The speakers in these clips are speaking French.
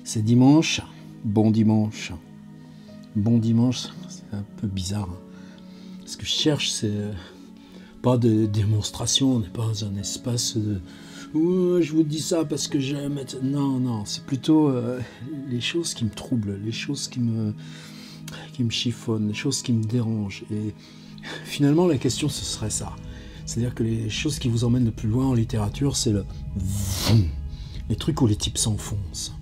C'est dimanche, bon dimanche. Bon dimanche, c'est un peu bizarre. Ce que je cherche, c'est pas de démonstration, on n'est pas dans un espace de je vous dis ça parce que j'aime. Non, c'est plutôt les choses qui me troublent, les choses qui me chiffonnent, les choses qui me dérangent. Et finalement, la question, ce serait ça. C'est-à-dire que les choses qui vous emmènent le plus loin en littérature, c'est les trucs où les types s'enfoncent.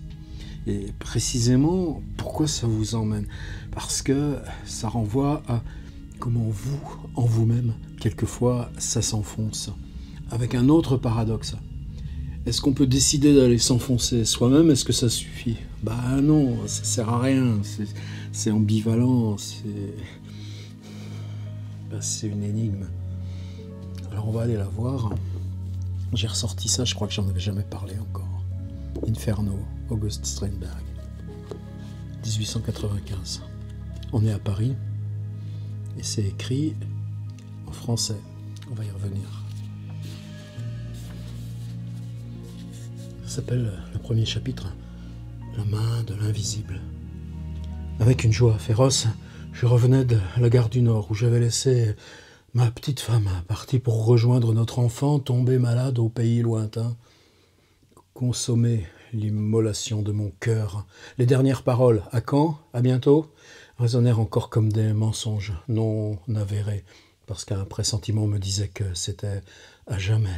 Et précisément, pourquoi ça vous emmène? Parce que ça renvoie à comment vous, en vous-même, quelquefois, ça s'enfonce. Avec un autre paradoxe. Est-ce qu'on peut décider d'aller s'enfoncer soi-même? Est-ce que ça suffit? Bah non, ça sert à rien. C'est ambivalent, c'est une énigme. Alors on va aller la voir. J'ai ressorti ça, je crois que j'en avais jamais parlé encore. Inferno, August Strindberg, 1895. On est à Paris et c'est écrit en français. On va y revenir. Ça s'appelle le premier chapitre, La main de l'invisible. Avec une joie féroce, je revenais de la gare du Nord où j'avais laissé ma petite femme, partie pour rejoindre notre enfant tombé malade au pays lointain. Consommer l'immolation de mon cœur. Les dernières paroles, à quand? À bientôt? Résonnèrent encore comme des mensonges non avérés, parce qu'un pressentiment me disait que c'était à jamais.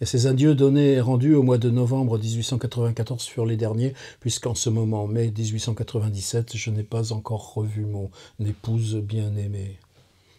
Et ces adieux donnés et rendus au mois de novembre 1894 furent les derniers, puisqu'en ce moment, mai 1897, je n'ai pas encore revu mon épouse bien-aimée.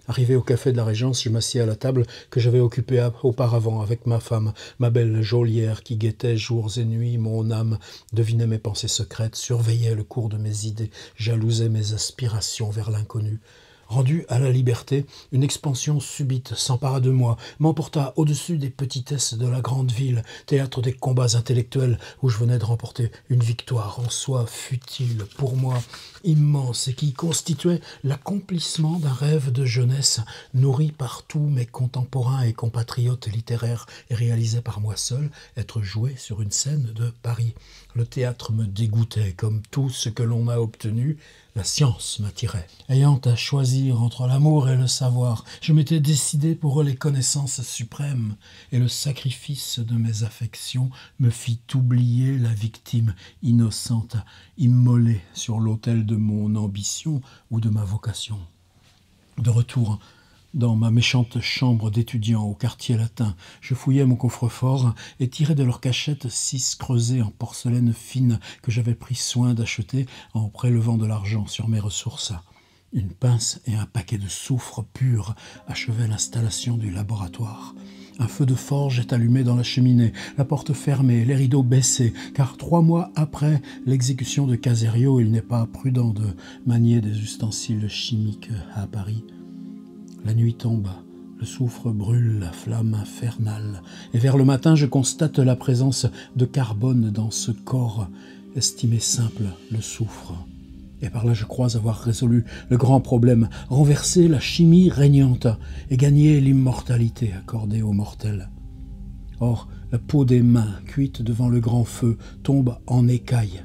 Arrivé au café de la Régence, je m'assis à la table que j'avais occupée auparavant avec ma femme, ma belle geôlière qui guettait jours et nuits mon âme, devinait mes pensées secrètes, surveillait le cours de mes idées, jalousait mes aspirations vers l'inconnu. Rendu à la liberté, une expansion subite s'empara de moi, m'emporta au-dessus des petitesses de la grande ville, théâtre des combats intellectuels où je venais de remporter une victoire en soi futile pour moi, immense et qui constituait l'accomplissement d'un rêve de jeunesse nourri par tous mes contemporains et compatriotes littéraires et réalisé par moi seul, être joué sur une scène de Paris. Le théâtre me dégoûtait comme tout ce que l'on a obtenu. La science m'attirait. Ayant à choisir entre l'amour et le savoir, je m'étais décidé pour les connaissances suprêmes, et le sacrifice de mes affections me fit oublier la victime innocente, immolée sur l'autel de mon ambition ou de ma vocation. De retour dans ma méchante chambre d'étudiant au quartier latin, je fouillais mon coffre-fort et tirais de leur cachette 6 creusets en porcelaine fine que j'avais pris soin d'acheter en prélevant de l'argent sur mes ressources. Une pince et un paquet de soufre pur achevaient l'installation du laboratoire. Un feu de forge est allumé dans la cheminée, la porte fermée, les rideaux baissés, car 3 mois après l'exécution de Caserio, il n'est pas prudent de manier des ustensiles chimiques à Paris. La nuit tombe, le soufre brûle la flamme infernale, et vers le matin je constate la présence de carbone dans ce corps, estimé simple, le soufre. Et par là je crois avoir résolu le grand problème, renversé la chimie régnante et gagné l'immortalité accordée aux mortels. Or, la peau des mains, cuite devant le grand feu, tombe en écailles.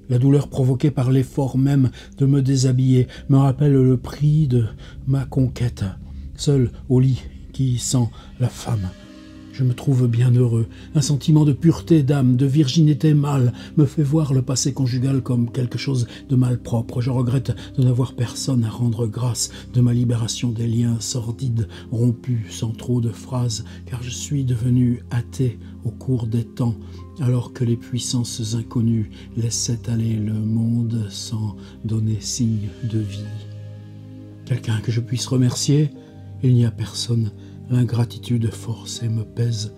La douleur provoquée par l'effort même de me déshabiller me rappelle le prix de ma conquête. Seul au lit qui sent la femme, je me trouve bien heureux. Un sentiment de pureté d'âme, de virginité mâle, me fait voir le passé conjugal comme quelque chose de malpropre. Je regrette de n'avoir personne à rendre grâce de ma libération des liens sordides, rompus sans trop de phrases, car je suis devenu athée au cours des temps, alors que les puissances inconnues laissaient aller le monde sans donner signe de vie. Quelqu'un que je puisse remercier? Il n'y a personne. L'ingratitude force et me pèse.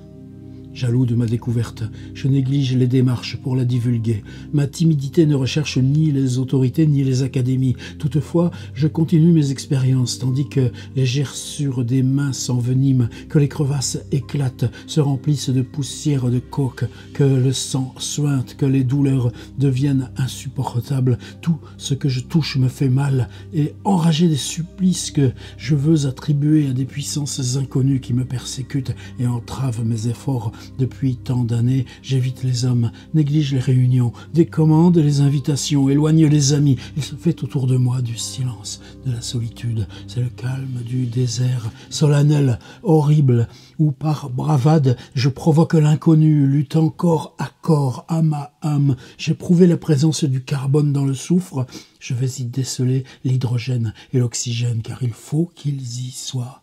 Jaloux de ma découverte, je néglige les démarches pour la divulguer. Ma timidité ne recherche ni les autorités ni les académies. Toutefois, je continue mes expériences, tandis que les gerçures des mains s'enveniment, que les crevasses éclatent, se remplissent de poussière de coke, que le sang suinte, que les douleurs deviennent insupportables. Tout ce que je touche me fait mal, et enragé des supplices que je veux attribuer à des puissances inconnues qui me persécutent et entravent mes efforts, Depuis tant d'années, j'évite les hommes, néglige les réunions, décommande les invitations, éloigne les amis. Il se fait autour de moi du silence, de la solitude. C'est le calme du désert, solennel, horrible, où par bravade je provoque l'inconnu, luttant corps à corps, âme à âme. J'ai prouvé la présence du carbone dans le soufre. Je vais y déceler l'hydrogène et l'oxygène, car il faut qu'ils y soient.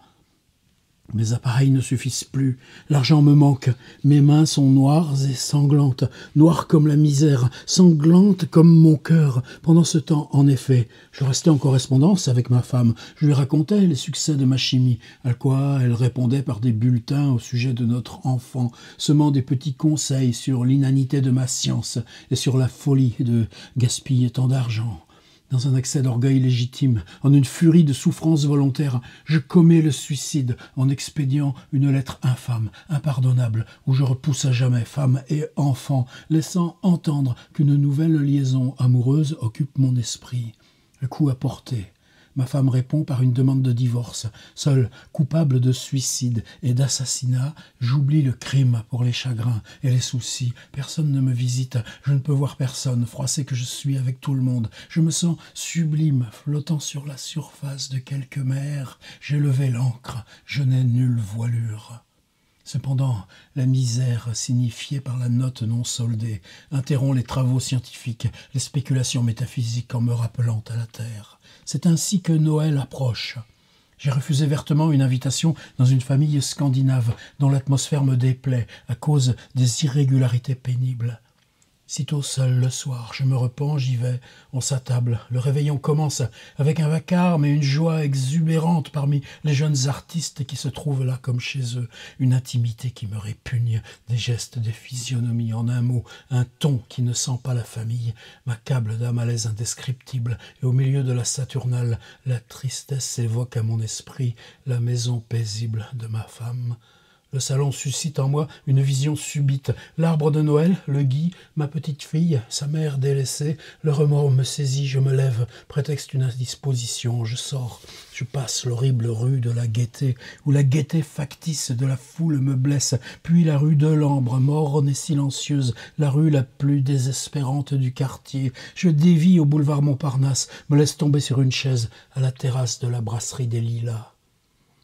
Mes appareils ne suffisent plus, l'argent me manque, mes mains sont noires et sanglantes, noires comme la misère, sanglantes comme mon cœur. Pendant ce temps, en effet, je restais en correspondance avec ma femme, je lui racontais les succès de ma chimie, à quoi elle répondait par des bulletins au sujet de notre enfant, semant des petits conseils sur l'inanité de ma science et sur la folie de gaspiller tant d'argent. Dans un accès d'orgueil légitime, en une furie de souffrance volontaire, je commets le suicide en expédiant une lettre infâme, impardonnable, où je repousse à jamais femme et enfant, laissant entendre qu'une nouvelle liaison amoureuse occupe mon esprit. Le coup à porter. Ma femme répond par une demande de divorce. Seule, coupable de suicide et d'assassinat, j'oublie le crime pour les chagrins et les soucis. Personne ne me visite, je ne peux voir personne, froissé que je suis avec tout le monde. Je me sens sublime, flottant sur la surface de quelque mer. J'ai levé l'ancre, je n'ai nulle voilure. Cependant, la misère signifiée par la note non soldée interrompt les travaux scientifiques, les spéculations métaphysiques en me rappelant à la terre. C'est ainsi que Noël approche. J'ai refusé vertement une invitation dans une famille scandinave dont l'atmosphère me déplaît à cause des irrégularités pénibles. Sitôt seul le soir, je me repens, j'y vais, on s'attable. Le réveillon commence avec un vacarme et une joie exubérante parmi les jeunes artistes qui se trouvent là comme chez eux. Une intimité qui me répugne, des gestes, des physionomies, en un mot, un ton qui ne sent pas la famille, m'accable d'un malaise indescriptible. Et au milieu de la Saturnale, la tristesse évoque à mon esprit la maison paisible de ma femme. Le salon suscite en moi une vision subite. L'arbre de Noël, le gui, ma petite fille, sa mère délaissée, le remords me saisit, je me lève, prétexte une indisposition, je sors. Je passe l'horrible rue de la Gaîté, où la gaieté factice de la foule me blesse, puis la rue de l'Ambre, morne et silencieuse, la rue la plus désespérante du quartier. Je dévie au boulevard Montparnasse, me laisse tomber sur une chaise à la terrasse de la brasserie des Lilas.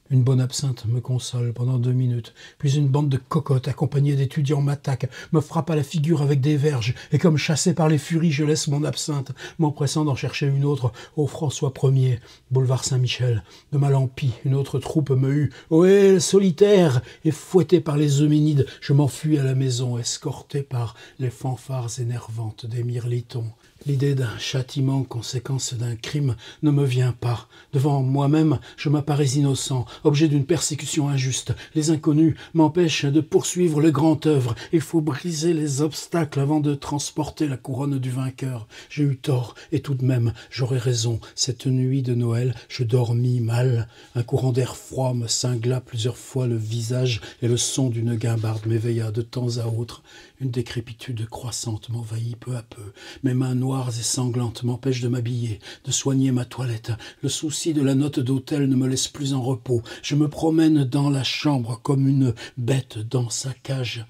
Une bonne absinthe me console pendant 2 minutes, puis une bande de cocottes accompagnée d'étudiants m'attaque, me frappe à la figure avec des verges, et comme chassé par les furies, je laisse mon absinthe, m'empressant d'en chercher une autre au François Ier, boulevard Saint-Michel. De Malampi, une autre troupe me hue. Ohé, solitaire! Et fouetté par les Euménides, je m'enfuis à la maison, escorté par les fanfares énervantes des mirlitons. L'idée d'un châtiment, conséquence d'un crime, ne me vient pas. Devant moi-même, je m'apparais innocent, objet d'une persécution injuste. Les inconnus m'empêchent de poursuivre le grand œuvre. Il faut briser les obstacles avant de transporter la couronne du vainqueur. J'ai eu tort, et tout de même, j'aurais raison. Cette nuit de Noël, je dormis mal. Un courant d'air froid me cingla plusieurs fois le visage, et le son d'une guimbarde m'éveilla de temps à autre. Une décrépitude croissante m'envahit peu à peu. Mes mains noires et sanglantes m'empêchent de m'habiller, de soigner ma toilette. Le souci de la note d'hôtel ne me laisse plus en repos. Je me promène dans la chambre comme une bête dans sa cage.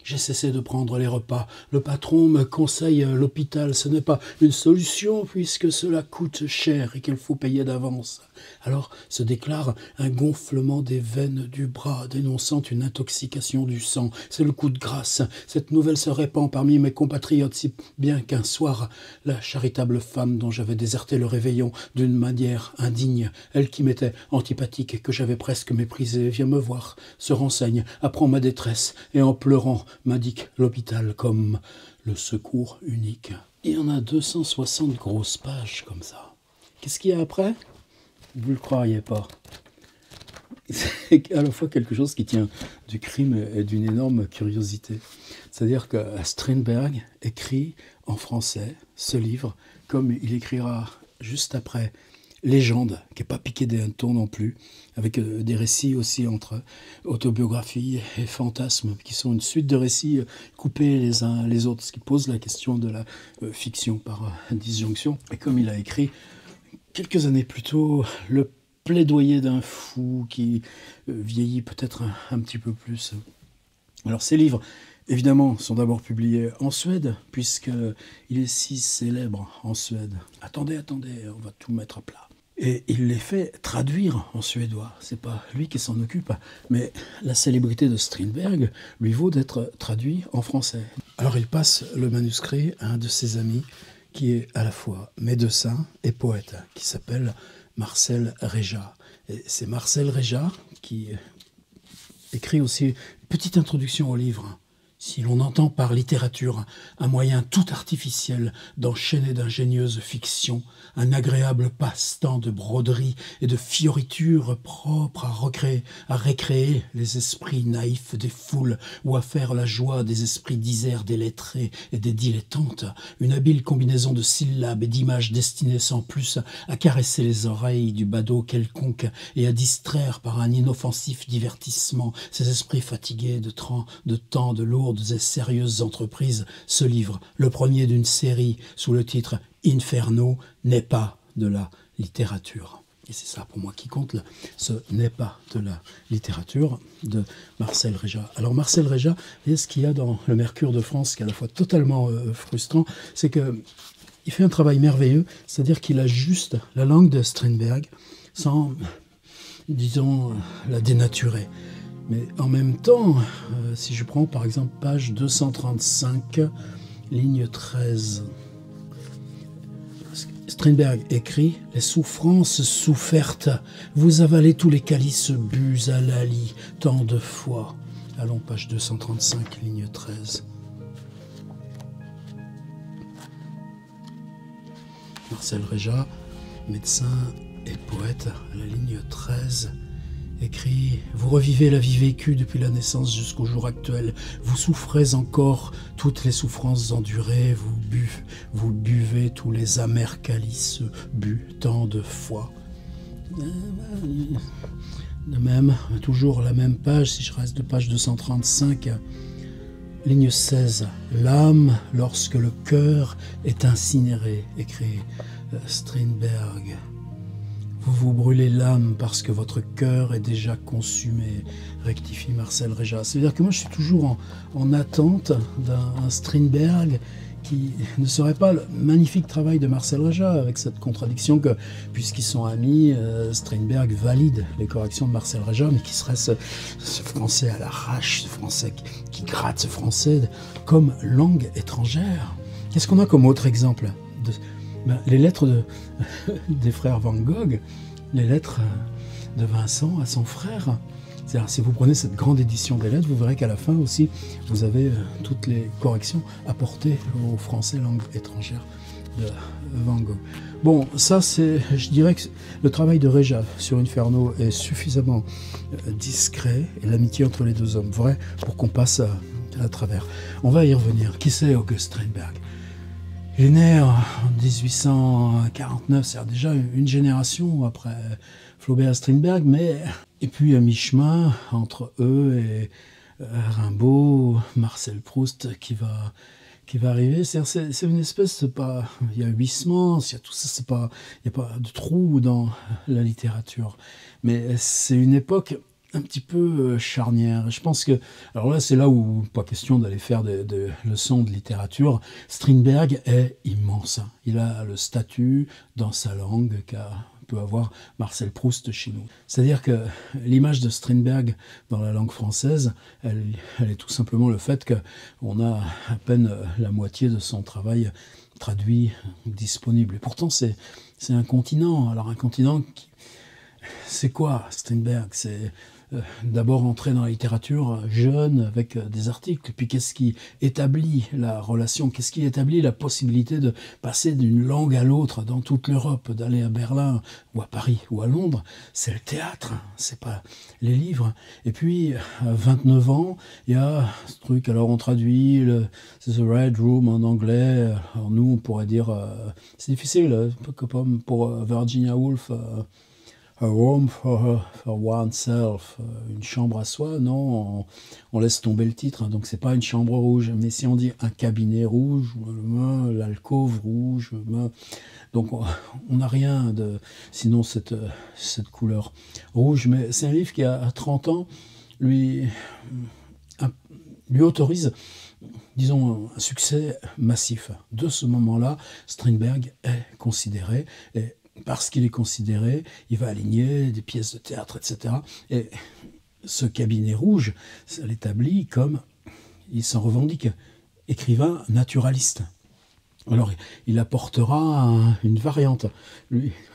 J'ai cessé de prendre les repas. Le patron me conseille l'hôpital. Ce n'est pas une solution puisque cela coûte cher et qu'il faut payer d'avance. Alors se déclare un gonflement des veines du bras, dénonçant une intoxication du sang. C'est le coup de grâce. Cette nouvelle se répand parmi mes compatriotes, si bien qu'un soir, la charitable femme dont j'avais déserté le réveillon d'une manière indigne, elle qui m'était antipathique et que j'avais presque méprisée, vient me voir, se renseigne, apprend ma détresse et en pleurant m'indique l'hôpital comme le secours unique. Il y en a 260 grosses pages comme ça. Qu'est-ce qu'il y a après ? Vous ne le croiriez pas. C'est à la fois quelque chose qui tient du crime et d'une énorme curiosité. C'est-à-dire que Strindberg écrit en français ce livre comme il écrira juste après Légende, qui n'est pas piqué des hannetons non plus, avec des récits aussi entre autobiographie et fantasme, qui sont une suite de récits coupés les uns les autres, ce qui pose la question de la fiction par disjonction. Et comme il a écrit quelques années plus tôt, le plaidoyer d'un fou qui vieillit peut-être un petit peu plus. Alors ces livres, évidemment, sont d'abord publiés en Suède, puisqu'il est si célèbre en Suède. Attendez, on va tout mettre à plat. Et il les fait traduire en suédois. C'est pas lui qui s'en occupe, mais la célébrité de Strindberg lui vaut d'être traduit en français. Alors il passe le manuscrit à un de ses amis, qui est à la fois médecin et poète, qui s'appelle Marcel Réja. Et c'est Marcel Réja qui écrit aussi une petite introduction au livre. Si l'on entend par littérature un moyen tout artificiel d'enchaîner d'ingénieuses fictions, un agréable passe-temps de broderie et de fioritures propres à récréer les esprits naïfs des foules ou à faire la joie des esprits diserts des lettrés et des dilettantes, une habile combinaison de syllabes et d'images destinées sans plus à caresser les oreilles du badaud quelconque et à distraire par un inoffensif divertissement ces esprits fatigués de tant de lourdes et sérieuses entreprises, ce livre, le premier d'une série sous le titre Inferno, n'est pas de la littérature. Et c'est ça pour moi qui compte, ce n'est pas de la littérature de Marcel Réja. Alors Marcel Réja, ce qu'il y a dans le Mercure de France, qui est à la fois totalement frustrant, c'est qu'il fait un travail merveilleux, c'est-à-dire qu'il ajuste la langue de Strindberg sans, disons, la dénaturer. Mais en même temps, si je prends par exemple page 235, ligne 13, Strindberg écrit « Les souffrances souffertes, vous avalez tous les calices bus à Lali, tant de fois. » Allons, page 235, ligne 13. Marcel Réja, médecin et poète, à la ligne 13, écrit « Vous revivez la vie vécue depuis la naissance jusqu'au jour actuel. Vous souffrez encore toutes les souffrances endurées. Vous buvez tous les amers calices bu tant de fois. » De même, toujours la même page, si je reste de page 235, ligne 16. « L'âme, lorsque le cœur est incinéré », écrit Strindberg. Vous vous brûlez l'âme parce que votre cœur est déjà consumé, rectifie Marcel Réja. C'est-à-dire que moi je suis toujours en attente d'un Strindberg qui ne serait pas le magnifique travail de Marcel Réja, avec cette contradiction que, puisqu'ils sont amis, Strindberg valide les corrections de Marcel Réja, mais qui serait ce français à l'arrache, ce français qui gratte, ce français comme langue étrangère. Qu'est-ce qu'on a comme autre exemple les lettres des frères Van Gogh, les lettres de Vincent à son frère. C'est-à-dire, si vous prenez cette grande édition des lettres, vous verrez qu'à la fin aussi, vous avez toutes les corrections apportées au français langue étrangère de Van Gogh. Bon, ça c'est, je dirais que le travail de Réja sur Inferno est suffisamment discret, et l'amitié entre les deux hommes vrai, pour qu'on passe à travers. On va y revenir. Qui c'est August Strindberg ? Il est né en 1849, c'est déjà une génération après Flaubert et Strindberg, et puis à mi-chemin entre eux et Rimbaud, Marcel Proust qui va arriver. C'est une espèce, il y a Huysmans, il y a tout ça, il n'y a pas de trou dans la littérature, mais c'est une époque un petit peu charnière. Je pense que, alors là, c'est là où pas question d'aller faire des leçons de littérature. Strindberg est immense. Il a le statut dans sa langue peut avoir Marcel Proust chez nous. C'est-à-dire que l'image de Strindberg dans la langue française, elle est tout simplement le fait qu'on a à peine la moitié de son travail traduit, disponible. Et pourtant, c'est un continent. Alors un continent c'est quoi Strindberg ? C'est d'abord entrer dans la littérature jeune avec des articles, puis qu'est-ce qui établit la relation, qu'est-ce qui établit la possibilité de passer d'une langue à l'autre dans toute l'Europe, d'aller à Berlin ou à Paris ou à Londres, c'est le théâtre, c'est pas les livres. Et puis à 29 ans, il y a ce truc, alors on traduit c'est The Red Room en anglais, alors nous on pourrait dire, c'est difficile, comme pour Virginia Woolf, A room for oneself, une chambre à soi, non, on laisse tomber le titre, donc c'est pas une chambre rouge, mais si on dit un cabinet rouge, l'alcôve rouge, donc on n'a rien de, sinon cette couleur rouge, mais c'est un livre qui a 30 ans, lui lui autorise, disons, un succès massif. De ce moment-là, Strindberg est considéré, et parce qu'il est considéré, il va aligner des pièces de théâtre, etc. Et ce cabinet rouge, ça l'établit comme, il s'en revendique, écrivain naturaliste. Alors, il apportera une variante.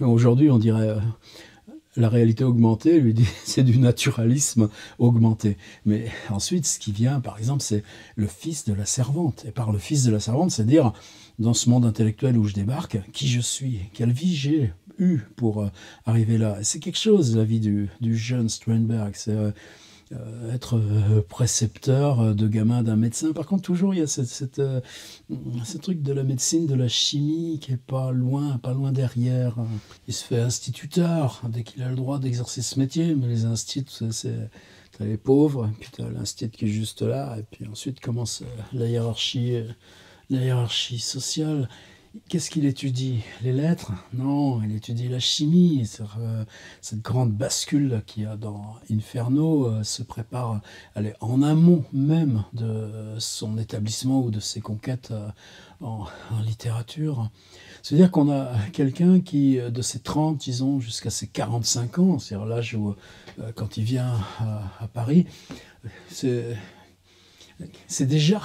Aujourd'hui, on dirait la réalité augmentée, lui dit c'est du naturalisme augmenté. Mais ensuite, ce qui vient, par exemple, c'est le fils de la servante. Et par le fils de la servante, c'est dire, dans ce monde intellectuel où je débarque, qui je suis, quelle vie j'ai eu pour arriver là. C'est quelque chose, la vie du jeune Strindberg. C'est être précepteur de gamin d'un médecin. Par contre, toujours, il y a ce truc de la médecine, de la chimie qui est pas loin derrière. Il se fait instituteur dès qu'il a le droit d'exercer ce métier, mais les instituts, t'as les pauvres, puis t'as l'institut qui est juste là, et puis ensuite commence la hiérarchie sociale. Qu'est-ce qu'il étudie? Les lettres? Non, il étudie la chimie. Cette grande bascule qu'il y a dans Inferno se prépare, elle est en amont même de son établissement ou de ses conquêtes en littérature. C'est-à-dire qu'on a quelqu'un qui, de ses 30, disons, jusqu'à ses 45 ans, c'est-à-dire l'âge où, quand il vient à Paris, c'est déjà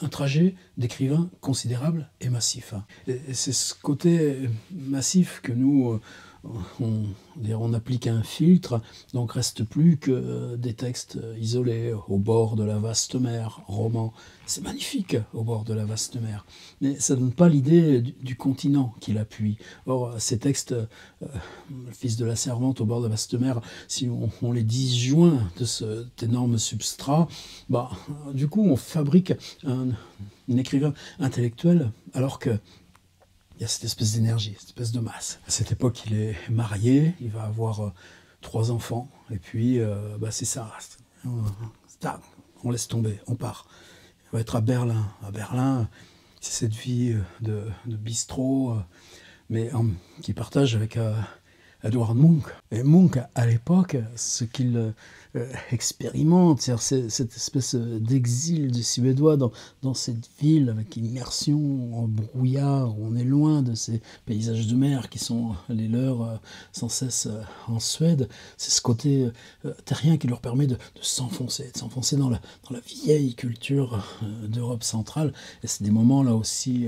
un trajet d'écrivain considérable et massif. Et c'est ce côté massif que nous, on applique un filtre, donc reste plus que des textes isolés au bord de la vaste mer, roman. C'est magnifique, au bord de la vaste mer, mais ça ne donne pas l'idée du continent qui l'appuie. Or, ces textes, le fils de la servante au bord de la vaste mer, si on les disjoint de cet énorme substrat, du coup, on fabrique un écrivain intellectuel, alors que il y a cette espèce d'énergie, cette espèce de masse. À cette époque, il est marié, il va avoir 3 enfants, et puis c'est ça. On laisse tomber, on part. Il va être à Berlin. À Berlin, c'est cette vie de bistrot, mais qu'il partage avec Edvard Munch. Et Munch, à l'époque, ce qu'il expérimente, c'est cette espèce d'exil du Suédois dans cette ville avec immersion en brouillard, où on est loin de ces paysages de mer qui sont les leurs sans cesse en Suède. C'est ce côté terrien qui leur permet de s'enfoncer dans la vieille culture d'Europe centrale. Et c'est des moments là aussi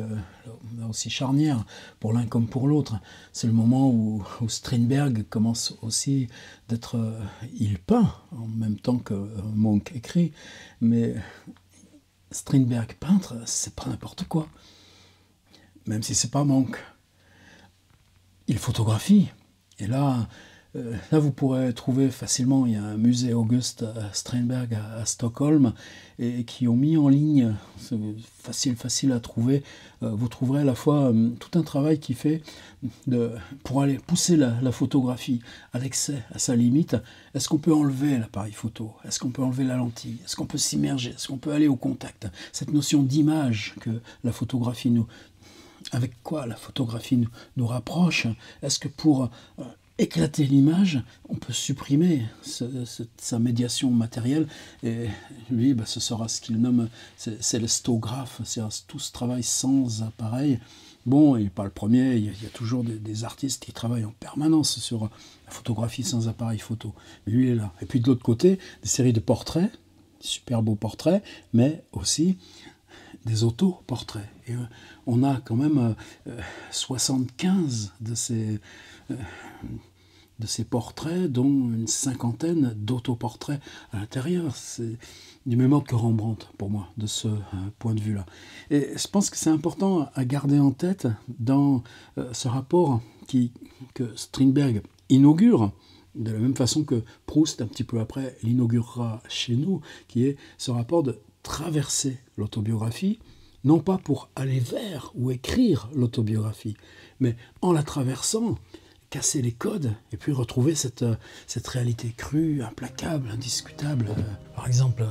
charnières pour l'un comme pour l'autre. C'est le moment où Strindberg commence aussi d'être... il peint en même temps que Munch écrit, mais Strindberg peintre, c'est pas n'importe quoi. Même si c'est pas Munch. Il photographie. Et là, vous pourrez trouver facilement, il y a un musée August Strindberg à Stockholm, et qui ont mis en ligne, c'est facile à trouver, vous trouverez à la fois tout un travail qui fait pour aller pousser la photographie à l'excès, à sa limite. Est-ce qu'on peut enlever l'appareil photo? Est-ce qu'on peut enlever la lentille? Est-ce qu'on peut s'immerger? Est-ce qu'on peut aller au contact? Cette notion d'image que la photographie avec quoi la photographie nous rapproche? Est-ce que pour éclater l'image, on peut supprimer sa médiation matérielle? Et lui, ce sera ce qu'il nomme, c'est l'estographe, c'est tout ce travail sans appareil. Bon, il n'est pas le premier, il y a toujours des artistes qui travaillent en permanence sur la photographie sans appareil photo. Mais lui, il est là. Et puis de l'autre côté, des séries de portraits, des super beaux portraits, mais aussi des autoportraits. Et on a quand même 75 de ces portraits, dont une 50aine d'autoportraits à l'intérieur. C'est du même ordre que Rembrandt, pour moi, de ce point de vue-là. Et je pense que c'est important à garder en tête dans ce rapport que Strindberg inaugure, de la même façon que Proust, un petit peu après, l'inaugurera chez nous, qui est ce rapport de traverser l'autobiographie, non pas pour aller vers ou écrire l'autobiographie, mais en la traversant, casser les codes et puis retrouver cette réalité crue, implacable, indiscutable. Par exemple,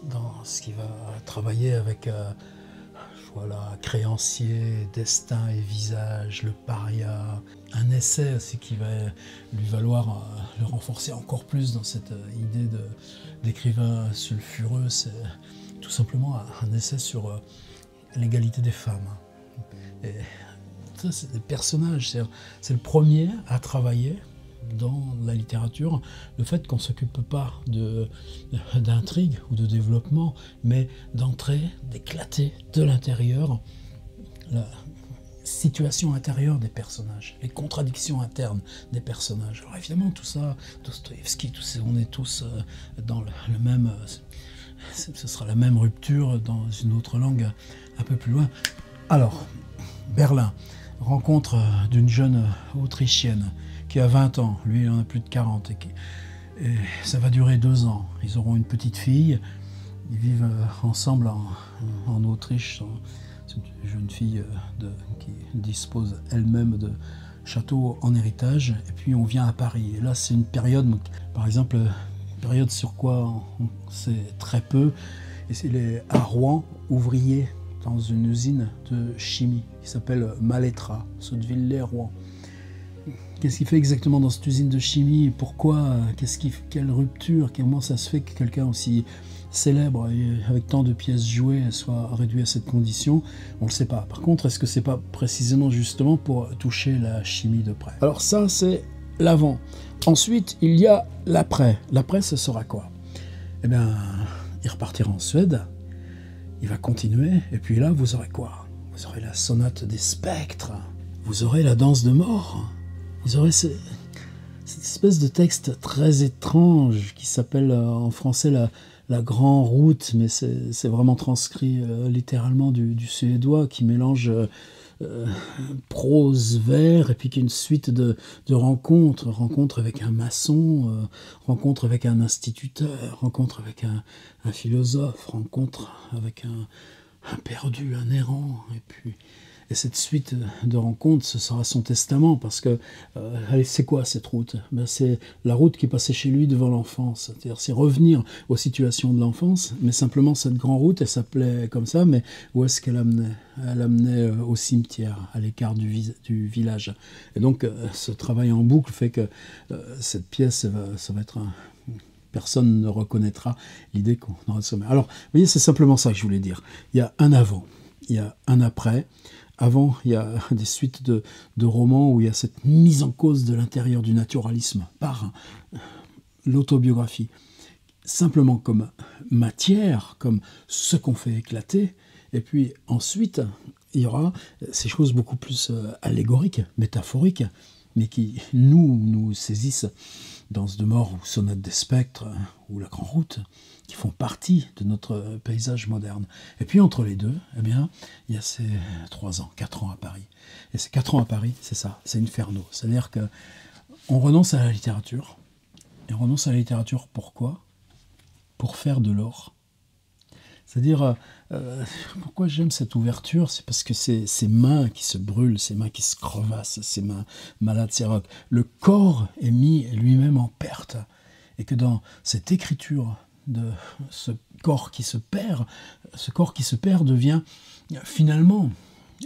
dans ce qui va travailler avec Créancier, Destin et Visage, Le Paria, un essai aussi qui va lui valoir le renforcer encore plus dans cette idée d'écrivain sulfureux, tout simplement un essai sur l'égalité des femmes. Et ça, c'est des personnages, c'est le premier à travailler dans la littérature, le fait qu'on ne s'occupe pas d'intrigue ou de développement, mais d'entrer, d'éclater de l'intérieur la situation intérieure des personnages, les contradictions internes des personnages. Alors évidemment, tout ça, Dostoïevski, on est tous dans le même... ce sera la même rupture dans une autre langue un peu plus loin. Alors, Berlin, rencontre d'une jeune Autrichienne qui a 20 ans, lui il en a plus de 40, et ça va durer 2 ans. Ils auront une petite fille, ils vivent ensemble en Autriche. C'est une jeune fille qui dispose elle-même de château en héritage, et puis on vient à Paris. Et là c'est une période, par exemple, une période sur quoi on sait très peu, et c'est à Rouen, ouvrier dans une usine de chimie qui s'appelle Malétra, Sotteville-lès-Rouen. Qu'est-ce qu'il fait exactement dans cette usine de chimie? Pourquoi? Quelle rupture? Comment ça se fait que quelqu'un aussi célèbre et avec tant de pièces jouées soit réduit à cette condition? On ne le sait pas. Par contre, est-ce que c'est pas précisément justement pour toucher la chimie de près? Alors ça, c'est l'avant. Ensuite, il y a l'après. L'après, ce sera quoi? Eh bien, il repartira en Suède, il va continuer, et puis là, vous aurez quoi? Vous aurez la sonate des spectres, vous aurez la danse de mort, vous aurez cette espèce de texte très étrange qui s'appelle en français la Grande Route, mais c'est vraiment transcrit littéralement du suédois, qui mélange prose, vers, et puis qui est une suite de rencontres avec un maçon, rencontre avec un instituteur, rencontre avec un philosophe, rencontre avec un perdu, un errant, et cette suite de rencontres, ce sera son testament, parce que, allez, c'est quoi cette route? Ben, c'est la route qui passait chez lui devant l'enfance, c'est-à-dire c'est revenir aux situations de l'enfance, mais simplement cette grande route, elle s'appelait comme ça, mais où est-ce qu'elle amenait? Elle amenait au cimetière, à l'écart du village. Et donc, ce travail en boucle fait que cette pièce, ça va être personne ne reconnaîtra l'idée qu'on aura de sommet. Alors, vous voyez, c'est simplement ça que je voulais dire. Il y a un avant, il y a un après. Avant, il y a des suites de romans où il y a cette mise en cause de l'intérieur du naturalisme par l'autobiographie, simplement comme matière, comme ce qu'on fait éclater. Et puis ensuite, il y aura ces choses beaucoup plus allégoriques, métaphoriques, mais qui nous saisissent. Danse de mort ou sonate des spectres ou la Grande Route, qui font partie de notre paysage moderne. Et puis entre les deux, eh bien, il y a ces 3 ans, 4 ans à Paris. Et ces 4 ans à Paris, c'est ça, c'est Inferno. C'est-à-dire qu'on renonce à la littérature. Et on renonce à la littérature pourquoi? Pour faire de l'or. C'est-à-dire, pourquoi j'aime cette ouverture? C'est parce que ces mains qui se brûlent, ces mains qui se crevassent, ces mains malades, ces rocs. Le corps est mis lui-même en perte. Et que dans cette écriture de ce corps qui se perd devient finalement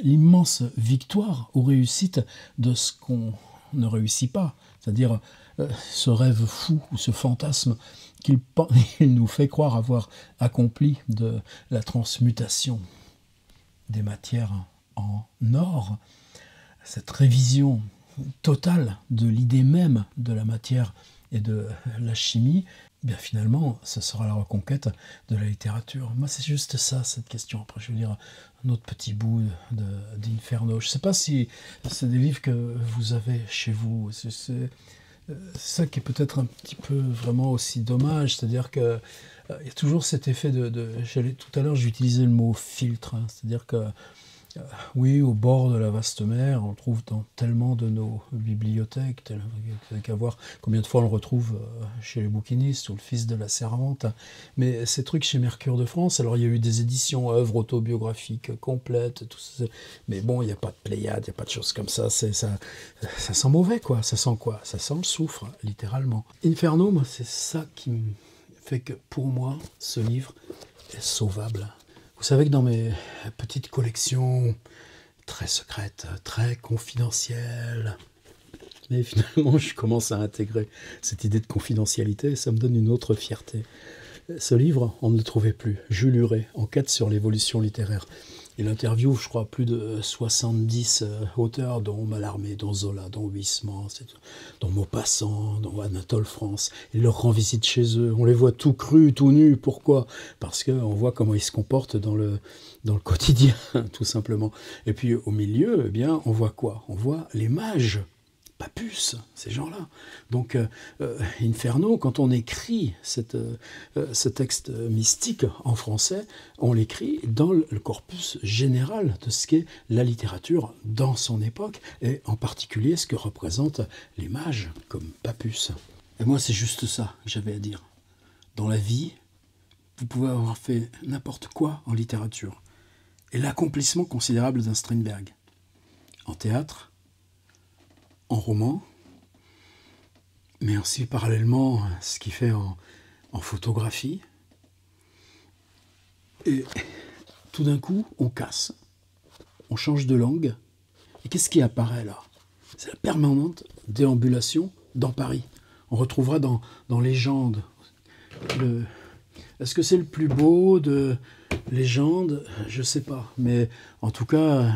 l'immense victoire ou réussite de ce qu'on ne réussit pas. C'est-à-dire ce rêve fou ou ce fantasme qu'il nous fait croire avoir accompli de la transmutation des matières en or, cette révision totale de l'idée même de la matière et de la chimie, eh bien finalement, ce sera la reconquête de la littérature. Moi, c'est juste ça, cette question. Après, je vais lire un autre petit bout d'Inferno. Je ne sais pas si c'est des livres que vous avez chez vous. C'est ça qui est peut-être un petit peu vraiment aussi dommage, c'est-à-dire que il y a toujours cet effet tout à l'heure j'utilisais le mot filtre, hein, c'est-à-dire que oui, au bord de la vaste mer, on le trouve dans tellement de nos bibliothèques, qu'à voir combien de fois on le retrouve chez les bouquinistes ou le Fils de la Servante. Mais ces trucs chez Mercure de France, alors il y a eu des éditions, œuvres autobiographiques complètes, tout ça, mais bon, il n'y a pas de Pléiade, il n'y a pas de choses comme ça, ça sent mauvais, quoi. Ça sent quoi? Ça sent le soufre, littéralement. Inferno, moi, c'est ça qui me fait que, pour moi, ce livre est sauvable. Vous savez que dans mes petites collections très secrètes, très confidentielles, mais finalement je commence à intégrer cette idée de confidentialité et ça me donne une autre fierté. Ce livre, on ne le trouvait plus. Jules Huret, Enquête sur l'évolution littéraire. Il interviewe, je crois, plus de 70 auteurs, dont Mallarmé, dont Zola, dont Huysmans, dont Maupassant, dont Anatole France. Il leur rend visite chez eux. On les voit tout crus, tout nus. Pourquoi? Parce qu'on voit comment ils se comportent dans le quotidien, tout simplement. Et puis au milieu, eh bien, on voit quoi? On voit les mages. Papus, ces gens-là. Donc, Inferno, quand on écrit ce texte mystique en français, on l'écrit dans le corpus général de ce qu'est la littérature dans son époque, et en particulier ce que représentent les mages, comme Papus. Et moi, c'est juste ça que j'avais à dire. Dans la vie, vous pouvez avoir fait n'importe quoi en littérature. Et l'accomplissement considérable d'un Strindberg. En théâtre, en roman, mais aussi parallèlement ce qu'il fait en photographie. Et tout d'un coup, on casse, on change de langue. Et qu'est-ce qui apparaît là? C'est la permanente déambulation dans Paris. On retrouvera dans Légende. Est-ce que c'est le plus beau de Légende? Je ne sais pas. Mais en tout cas,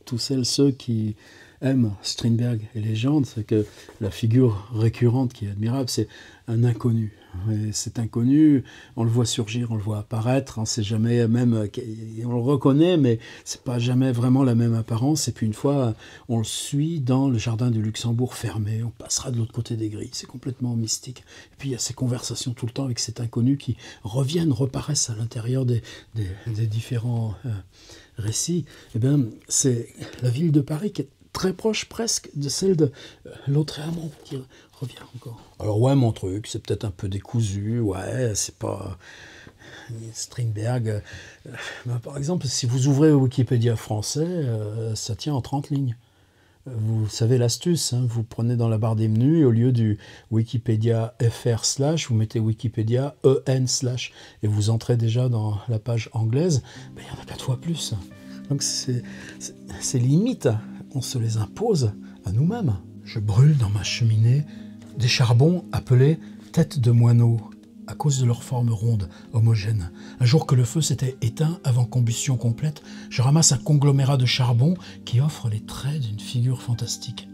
tous ceux qui aiment Strindberg et Légende, c'est que la figure récurrente qui est admirable, c'est un inconnu. Et cet inconnu, on le voit surgir, on le voit apparaître, on sait jamais même, on le reconnaît, mais c'est pas jamais vraiment la même apparence. Et puis une fois, on le suit dans le jardin du Luxembourg fermé, on passera de l'autre côté des grilles, c'est complètement mystique. Et puis il y a ces conversations tout le temps avec cet inconnu qui reviennent, reparaissent à l'intérieur des différents récits. Eh bien, c'est la ville de Paris qui est très proche presque de celle de Lautréamont qui revient encore. Alors ouais, mon truc, c'est peut-être un peu décousu, ouais, c'est pas Strindberg. Par exemple, si vous ouvrez Wikipédia français, ça tient en 30 lignes. Vous savez l'astuce, hein, vous prenez dans la barre des menus et au lieu du Wikipédia fr/, vous mettez Wikipédia en/ et vous entrez déjà dans la page anglaise, ben, il y en a 4 fois plus. Donc c'est limite. On se les impose à nous-mêmes. Je brûle dans ma cheminée des charbons appelés têtes de moineaux, à cause de leur forme ronde, homogène. Un jour que le feu s'était éteint avant combustion complète, je ramasse un conglomérat de charbon qui offre les traits d'une figure fantastique.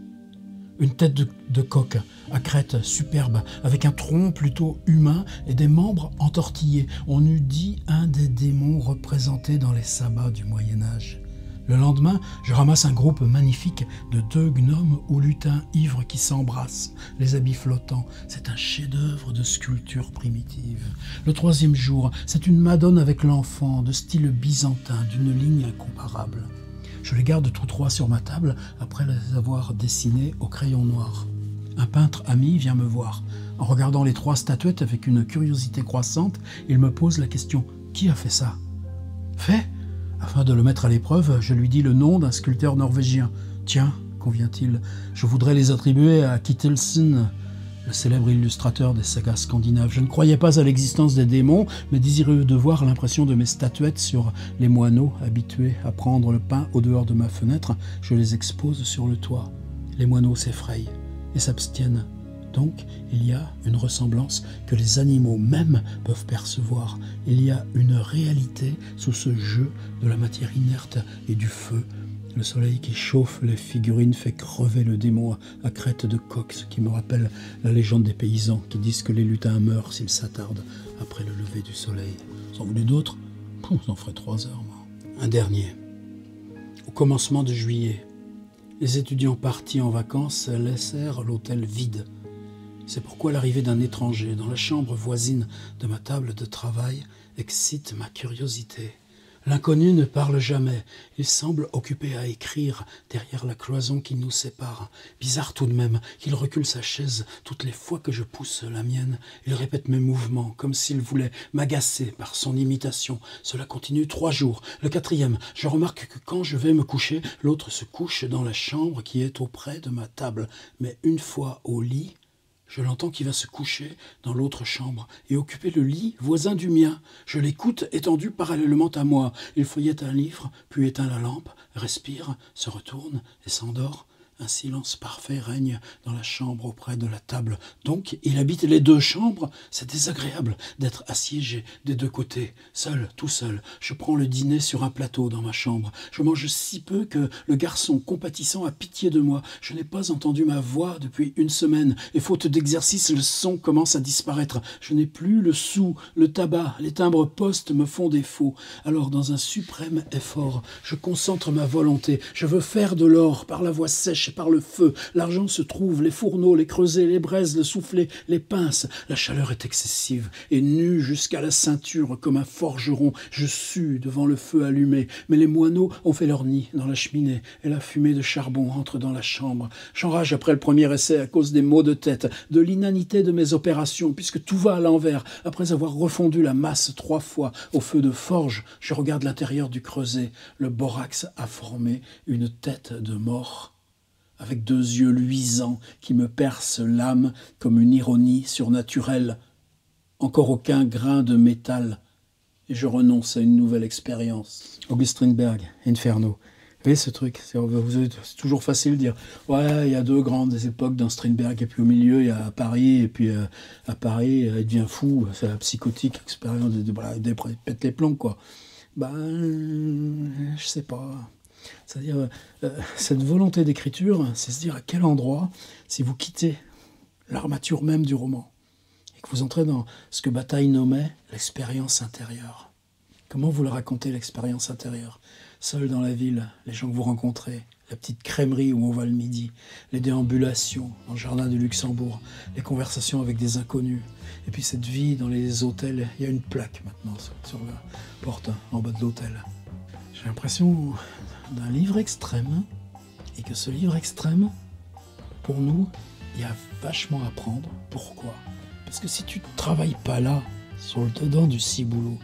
Une tête de coq à crête superbe, avec un tronc plutôt humain et des membres entortillés. On eût dit un des démons représentés dans les sabbats du Moyen-Âge. Le lendemain, je ramasse un groupe magnifique de 2 gnomes ou lutins ivres qui s'embrassent, les habits flottants. C'est un chef-d'œuvre de sculpture primitive. Le 3e jour, c'est une Madone avec l'enfant, de style byzantin, d'une ligne incomparable. Je les garde tous 3 sur ma table après les avoir dessinés au crayon noir. Un peintre ami vient me voir. En regardant les 3 statuettes avec une curiosité croissante, il me pose la question « Qui a fait ça ?»« Fait ?» Afin de le mettre à l'épreuve, je lui dis le nom d'un sculpteur norvégien. « Tiens, convient-il, je voudrais les attribuer à Kittelsen, le célèbre illustrateur des sagas scandinaves. Je ne croyais pas à l'existence des démons, mais désireux de voir l'impression de mes statuettes sur les moineaux habitués à prendre le pain au dehors de ma fenêtre, je les expose sur le toit. Les moineaux s'effrayent et s'abstiennent. Donc, il y a une ressemblance que les animaux même peuvent percevoir. Il y a une réalité sous ce jeu de la matière inerte et du feu. Le soleil qui chauffe les figurines fait crever le démon à crête de coq, ce qui me rappelle la légende des paysans qui disent que les lutins meurent s'ils s'attardent après le lever du soleil. Vous en voulez d'autres? Vous en ferez 3 heures, moi. Un dernier. Au commencement de juillet, les étudiants partis en vacances laissèrent l'hôtel vide. C'est pourquoi l'arrivée d'un étranger dans la chambre voisine de ma table de travail excite ma curiosité. L'inconnu ne parle jamais, il semble occupé à écrire derrière la cloison qui nous sépare. Bizarre tout de même qu'il recule sa chaise toutes les fois que je pousse la mienne. Il répète mes mouvements comme s'il voulait m'agacer par son imitation. Cela continue 3 jours. Le 4e, je remarque que quand je vais me coucher, l'autre se couche dans la chambre qui est auprès de ma table. Mais une fois au lit, je l'entends qui va se coucher dans l'autre chambre et occuper le lit voisin du mien. Je l'écoute étendu parallèlement à moi. Il feuillette un livre, puis éteint la lampe, respire, se retourne et s'endort. Un silence parfait règne dans la chambre auprès de la table. Donc, il habite les deux chambres. C'est désagréable d'être assiégé des deux côtés, seul, tout seul. Je prends le dîner sur un plateau dans ma chambre. Je mange si peu que le garçon, compatissant, a pitié de moi. Je n'ai pas entendu ma voix depuis une semaine, et faute d'exercice, le son commence à disparaître. Je n'ai plus le sou, le tabac, les timbres-poste me font défaut. Alors, dans un suprême effort, je concentre ma volonté. Je veux faire de l'or par la voie sèche et par le feu. L'argent se trouve, les fourneaux, les creusets, les braises, le soufflet, les pinces. La chaleur est excessive, et nu jusqu'à la ceinture comme un forgeron, je sue devant le feu allumé. Mais les moineaux ont fait leur nid dans la cheminée, et la fumée de charbon entre dans la chambre. J'enrage après le premier essai à cause des maux de tête, de l'inanité de mes opérations, puisque tout va à l'envers. Après avoir refondu la masse 3 fois au feu de forge, je regarde l'intérieur du creuset. Le borax a formé une tête de mort, avec 2 yeux luisants qui me percent l'âme comme une ironie surnaturelle. Encore aucun grain de métal, et je renonce à une nouvelle expérience. August Strindberg, Inferno. Vous voyez ce truc, c'est toujours facile de dire « Ouais, il y a 2 grandes époques dans Strindberg, et puis au milieu, il y a Paris, et puis à Paris, il devient fou, c'est la psychotique expérience, il pète les plombs, quoi. » Je sais pas. C'est-à-dire, cette volonté d'écriture, c'est se dire à quel endroit, si vous quittez l'armature même du roman, et que vous entrez dans ce que Bataille nommait l'expérience intérieure. Comment vous le racontez, l'expérience intérieure? Seul dans la ville, les gens que vous rencontrez, la petite crèmerie où on va le midi, les déambulations dans le jardin du Luxembourg, les conversations avec des inconnus, et puis cette vie dans les hôtels. Il y a une plaque maintenant sur la porte en bas de l'hôtel. J'ai l'impression d'un livre extrême, et que ce livre extrême, pour nous, il y a vachement à prendre. Pourquoi? Parce que si tu ne travailles pas là, sur le dedans du ciboulot,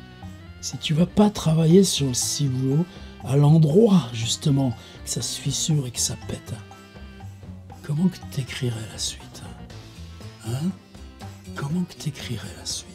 si tu vas pas travailler sur le ciboulot, à l'endroit justement que ça se fissure et que ça pète, comment que t'écrirais la suite? Hein? Comment que t'écrirais la suite?